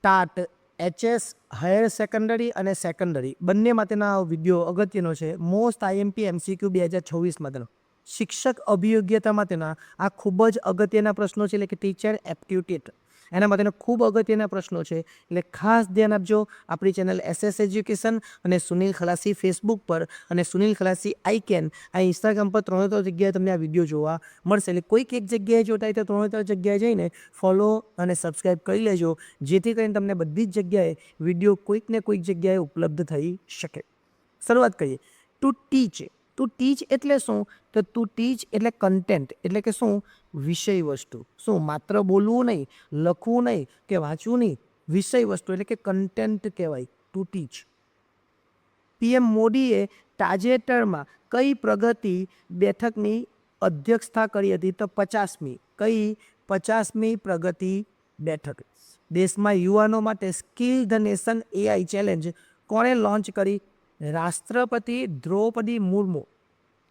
TAT HS higher secondary અને secondary બંને માટેના વિડીયો અગત્યનો છે. મોસ્ટ IMP MCQ 2026 માટેનો શિક્ષક અભિયોગ્યતા માટેના આ ખૂબ જ અગત્યના પ્રશ્નો છે, એટલે કે ટીચર એપ્ટિટ્યૂડ એના માટેના ખૂબ અગત્યના પ્રશ્નો છે. એટલે ખાસ ધ્યાન આપજો. આપણી ચેનલ SS એજ્યુકેશન અને સુનિલ ખલાસી ફેસબુક પર અને સુનિલ ખલાસી આઈકેન આ ઇન્સ્ટાગ્રામ પર 3 જગ્યાએ તમને આ વિડીયો જોવા મળશે. એટલે કોઈક એક જગ્યાએ જોતા હોય તો 3 જગ્યાએ જઈને ફોલો અને સબસ્ક્રાઈબ કરી લેજો, જેથી કરીને તમને બધી જ જગ્યાએ વિડીયો કોઈક ને કોઈક જગ્યાએ ઉપલબ્ધ થઈ શકે. શરૂઆત કરીએ. ટુ ટીચ એટલે શું? તો ટુ ટીચ એટલે કન્ટેન્ટ, એટલે કે શું? વિષય વસ્તુ. શું? માત્ર બોલવું નહીં, લખવું નહીં કે વાંચવું નહીં, વિષય વસ્તુ એટલે કે કન્ટેન્ટ કહેવાય ટુ ટીચ. PM મોદીએ તાજેતરમાં કઈ પ્રગતિ બેઠકની અધ્યક્ષતા કરી હતી? તો 50મી. કઈ? 50મી પ્રગતિ બેઠક. દેશમાં યુવાનો માટે skill the nation AI challenge કોણે લોન્ચ કરી? રાષ્ટ્રપતિ દ્રૌપદી મુર્મુ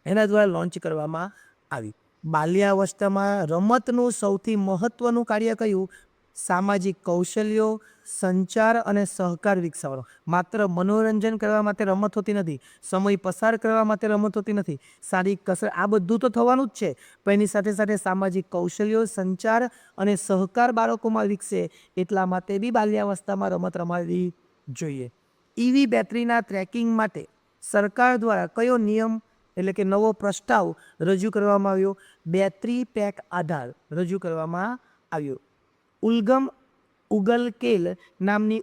એના દ્વારા લોન્ચ કરવામાં આવી. બાલ્યાવસ્થામાં રમતનું સૌથી મહત્ત્વનું કાર્ય કયું? સામાજિક કૌશલ્યો, સંચાર અને સહકાર વિકસાવવાનો. માત્ર મનોરંજન કરવા માટે રમત હોતી નથી, સમય પસાર કરવા માટે રમત હોતી નથી, શારીરિક કસરત આ બધું તો થવાનું જ છે, પણ એની સાથે સાથે સામાજિક કૌશલ્યો, સંચાર અને સહકાર બાળકોમાં વિકસે એટલા માટે બી બાલ્યાવસ્થામાં રમત રમાડવી જોઈએ. EV બેટરીના ટ્રેકિંગ માટે સરકાર દ્વારા કયો નિયમ એટલે કે નવો પ્રસ્તાવ રજૂ કરવામાં આવ્યો? બેટરી પેક આધાર રજૂ કરવામાં આવ્યો. ઉગલકેલ નામની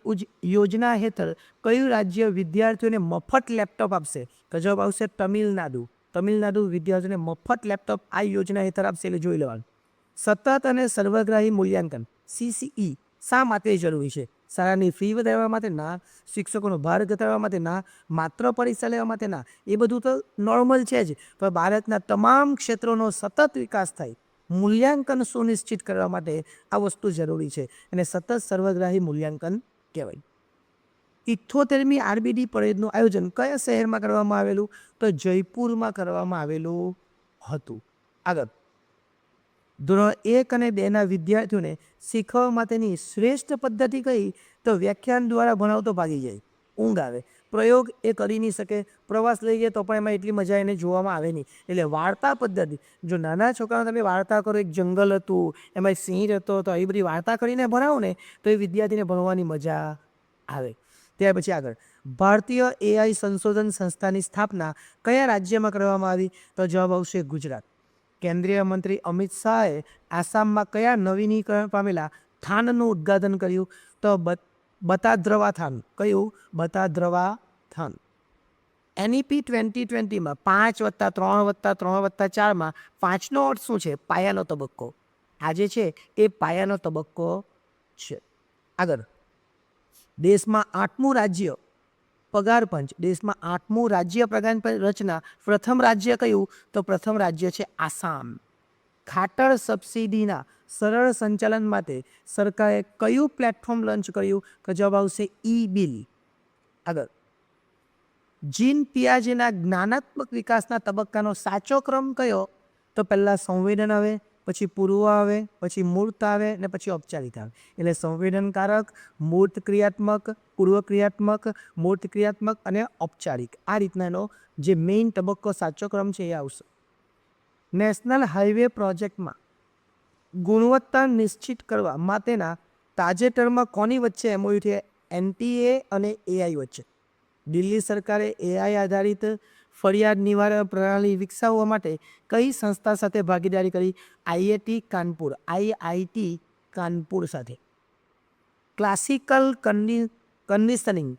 યોજના હેઠળ કયું રાજ્ય વિદ્યાર્થીઓને મફત લેપટોપ આપશે? તો જવાબ આવશે તમિલનાડુ. તમિલનાડુ વિદ્યાર્થીઓને મફત લેપટોપ આ યોજના હેઠળ આપશે, એટલે જોઈ લેવાનું. સતત અને સર્વગ્રાહી મૂલ્યાંકન CCE શા માટે જરૂરી છે? શાળાની ફી વધારવા માટે ના, શિક્ષકોનો ભાર ઘટાડવા માટે ના, માત્ર પરીક્ષા લેવા માટે ના, એ બધું તો નોર્મલ છે જ, પણ ભારતના તમામ ક્ષેત્રોનો સતત વિકાસ થાય, મૂલ્યાંકન સુનિશ્ચિત કરવા માટે આ વસ્તુ જરૂરી છે, અને સતત સર્વગ્રાહી મૂલ્યાંકન કહેવાય. 78મી RBD પરેડનું આયોજન કયા શહેરમાં કરવામાં આવેલું? તો જયપુરમાં કરવામાં આવેલું હતું. આગળ. ધોરણ 1 અને 2ના વિદ્યાર્થીઓને શીખવા માટેની શ્રેષ્ઠ પદ્ધતિ કઈ? તો વ્યાખ્યાન દ્વારા ભણાવતો ભાગી જાય, ઊંઘ આવે, પ્રયોગ એ કરી નહીં શકે, પ્રવાસ લઈ જાય તો પણ એમાં એટલી મજા એને જોવામાં આવે નહીં. એટલે વાર્તા પદ્ધતિ, જો નાના છોકરાઓને તમે વાર્તા કરો, એક જંગલ હતું, એમાં સિંહ હતો, તો એ બધી વાર્તા કરીને ભણાવો ને તો એ વિદ્યાર્થીને ભણવાની મજા આવે. ત્યાર પછી આગળ. ભારતીય AI સંશોધન સંસ્થાની સ્થાપના કયા રાજ્યમાં કરવામાં આવી? તો જવાબ આવશે ગુજરાત. કેન્દ્રીય મંત્રી અમિત શાહે આસામમાં કયા નવીનીકરણ પામેલા થાનનું ઉદ્ઘાટન કર્યું? તો બતાદ્રવા થાન. કયું? બતાદ્રવા થાન. NEP 2020માં 5+3+3+4માં 5નો અર્થ શું છે? પાયાનો તબક્કો. આજે છે એ પાયાનો તબક્કો છે. આગળ. દેશમાં 8મું રાજ્ય પગાર પંચ, દેશમાં 8મું રાજ્ય પગાર પંચ રચના પ્રથમ રાજ્ય કયું? તો પ્રથમ રાજ્ય છે આસામ. ખાતર સબસિડીના સરળ સંચાલન માટે સરકારે કયું પ્લેટફોર્મ લોન્ચ કર્યું? તો જવાબ આવશે E-બિલ. આગળ. જીન પિયાજેના જ્ઞાનાત્મક વિકાસના તબક્કાનો સાચો ક્રમ કયો? તો પહેલાં સંવેદન આવે, પછી પૂર્વ આવે, પછી મૂર્ત આવે અને પછી ઔપચારિક આવે. એટલે સંવેદનકારક, મૂર્ત ક્રિયાત્મક, પૂર્વ ક્રિયાત્મક, મૂર્ત ક્રિયાત્મક અને ઔપચારિક, આ રીતના એનો જે મેઇન તબક્કો સાચો ક્રમ છે એ આવશે. નેશનલ હાઈવે પ્રોજેક્ટમાં ગુણવત્તા નિશ્ચિત કરવા માટેના તાજેતરમાં કોની વચ્ચે MOU છે? NTA અને AI વચ્ચે. દિલ્હી સરકારે AI આધારિત ફરિયાદ નિવારણ પ્રણાલી વિકસાવવા માટે કઈ સંસ્થા સાથે ભાગીદારી કરી? IIT કાનપુર સાથે. ક્લાસિકલ કન્ડિશનિંગ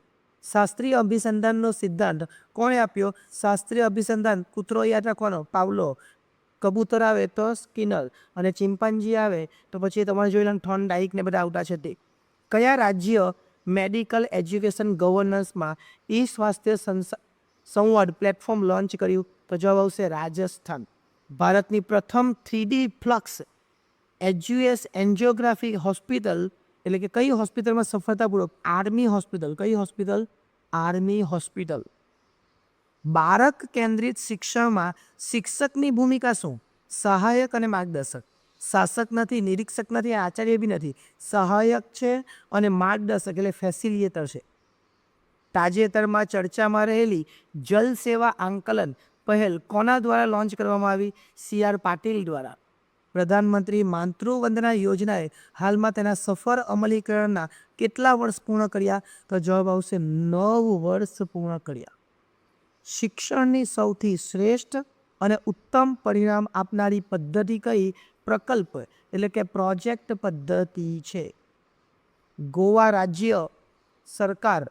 શાસ્ત્રીય અભિસંધાનનો સિદ્ધાંત કોણે આપ્યો? શાસ્ત્રીય અભિસંધાન કૂતરો યાદ રાખવાનો પાવલો, કબૂતર આવે તો સ્કિનર, અને ચિમ્પાન્જી આવે તો પછી તમારે જોઈ લો થોર્નડાઇક ને બધા આવતા છે તે. કયા રાજ્ય મેડિકલ એજ્યુકેશન ગવર્નન્સમાં સ્વાસ્થ્ય સંવાદ પ્લેટફોર્મ લોન્ચ કર્યું? તો જવાબ આવશે રાજસ્થાન. ભારતની પ્રથમ 3D ફ્લક્સ એન્જિયોગ્રાફી હોસ્પિટલ એટલે કે કઈ હોસ્પિટલમાં સફળતાપૂર્વક? Army hospital. કઈ હોસ્પિટલ? Army hospital. બાળક કેન્દ્રિત શિક્ષણમાં શિક્ષકની ભૂમિકા શું? સહાયક અને માર્ગદર્શક. શાસક નથી, નિરીક્ષક નથી, આચાર્ય બી નથી, સહાયક છે અને માર્ગદર્શક એટલે ફેસિલિટેટર છે. તાજેતરમાં ચર્ચામાં રહેલી જલ સેવા આંકલન પહેલ કોના દ્વારા લોન્ચ કરવામાં આવી? CR પાટીલ દ્વારા. પ્રધાનમંત્રી માતૃવંદના યોજનાએ હાલમાં તેના સફળ અમલીકરણના કેટલા વર્ષ પૂર્ણ કર્યા? તો જવાબ આવશે 9 વર્ષ પૂર્ણ કર્યા. શિક્ષણની સૌથી શ્રેષ્ઠ અને ઉત્તમ પરિણામ આપનારી પદ્ધતિ કઈ? પ્રકલ્પ એટલે કે પ્રોજેક્ટ પદ્ધતિ છે. ગોવા રાજ્ય સરકાર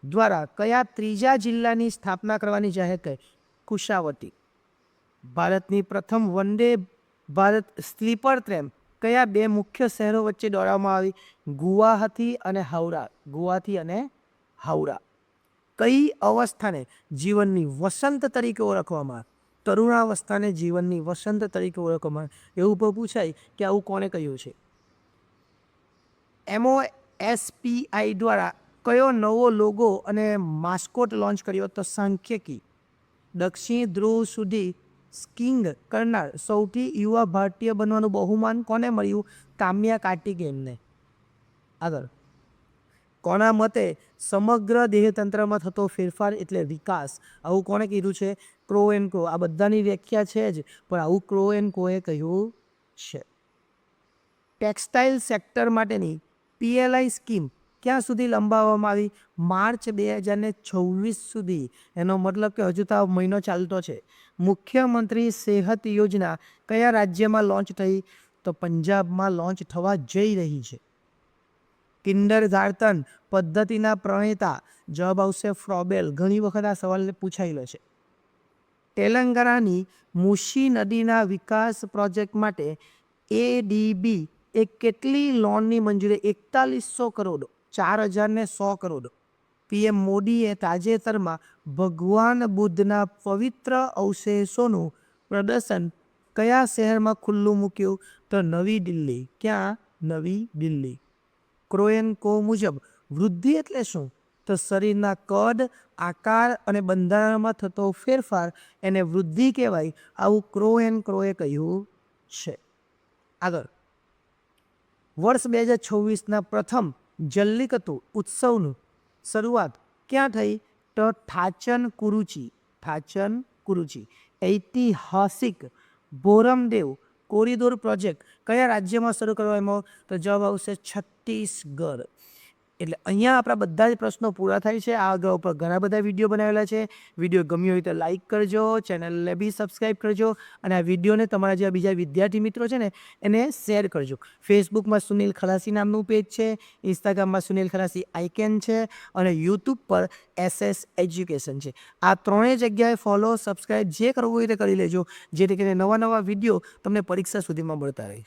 દ્વારા કયા ત્રીજા જિલ્લાની સ્થાપના કરવાની જાહેર કરી? કુશાવતી. ભારતની પ્રથમ વંદે ભારત સ્લીપર ટ્રેન કયા બે મુખ્ય શહેરો વચ્ચે દોડાવવામાં આવી? ગુવાહાટી અને હાવડા. ગુવાહાટી અને હાવડા. કઈ અવસ્થાને જીવનની વસંત તરીકે ઓળખવામાં આવે? તરુણાવસ્થાને જીવનની વસંત તરીકે ઓળખવામાં આવે. એવું પણ પૂછાય કે આવું કોણે કહ્યું છે? MOSPI દ્વારા કયો નવો લોગો અને માસ્કોટ લોન્ચ કર્યો? તો સાંખ્યકી. દક્ષિણ ધ્રુવ સુધી સ્કીઇંગ કરનાર સૌથી યુવા ભારતીય બનવાનું બહુમાન કોને મળ્યું? કામ્યા કાર્તિકેયનને. આગળ, કોના મતે સમગ્ર દેહતંત્રમાં થતો ફેરફાર એટલે વિકાસ? આવું કોણે કીધું છે? Crow and crow. આ બધાની વ્યાખ્યા છે જ, પણ આવું ક્રો એન્ડ ક્રોએ કહ્યું છે. ટેક્સટાઇલ સેક્ટર માટેની PLI સ્કીમ ક્યાં સુધી લંબાવવામાં આવી? માર્ચ 2026 સુધી. એનો મતલબ કે હજુ તો આ મહિનો ચાલતો છે. મુખ્યમંત્રી સેહત યોજના કયા રાજ્યમાં લોન્ચ થઈ? તો પંજાબમાં લોન્ચ થવા જઈ રહી છે. કિન્ડરગાર્ટન પદ્ધતિના પ્રણેતા? જવાબ આવશે ફ્રોબેલ. ઘણી વખત આ સવાલ પૂછાયેલો છે. તેલંગાણાની મૂસી નદીના વિકાસ પ્રોજેક્ટ માટે ADB એ કેટલી લોનની મંજૂરી? 4100 કરોડ. 4000 કરોડ. PM મોદીએ તાજેતરમાં ભગવાન બુદ્ધના પવિત્ર અવશેષોનું પ્રદર્શન કયા શહેરમાં ખુલ્લું મૂક્યું? તો નવી દિલ્હી. ક્યાં? નવી દિલ્હી. ક્રો એન્ડ ક્રો મુજબ વૃદ્ધિ એટલે શું? તો શરીરના કદ, આકાર અને બંધારણમાં થતો ફેરફાર એને વૃદ્ધિ કહેવાય. આવું ક્રો એન્ડ ક્રોએ કહ્યું છે. આગળ, વર્ષ 2026ના પ્રથમ જલ્લિકટ્ટુ ઉત્સવનું શરૂઆત ક્યાં થઈ? તો થાચનકુરુચી. થાચનકુરુચી. ઐતિહાસિક બોરમદેવ કોરિડોર પ્રોજેક્ટ કયા રાજ્યમાં શરૂ કરવામાં? તો જવાબ આવશે છત્તીસગઢ. એટલે અહીંયા આપણા બધા જ પ્રશ્નો પૂરા થાય છે. આ અગાઉ પર ઘણા બધા વિડીયો બનાવેલા છે. વિડીયો ગમ્યો હોય તો લાઇક કરજો, ચેનલને બી સબસ્ક્રાઈબ કરજો અને આ વિડીયોને તમારા જેવા બીજા વિદ્યાર્થી મિત્રો છે ને એને શેર કરજો. ફેસબુકમાં સુનિલ ખલાસી નામનું પેજ છે, ઇન્સ્ટાગ્રામમાં સુનિલ ખલાસી આઇકેન છે અને યુટ્યુબ પર SS એજ્યુકેશન છે. આ ત્રણેય જગ્યાએ ફોલો, સબસ્ક્રાઈબ જે કરવું હોય તે કરી લેજો, જેથી કરીને નવા નવા વિડીયો તમને પરીક્ષા સુધીમાં મળતા રહે.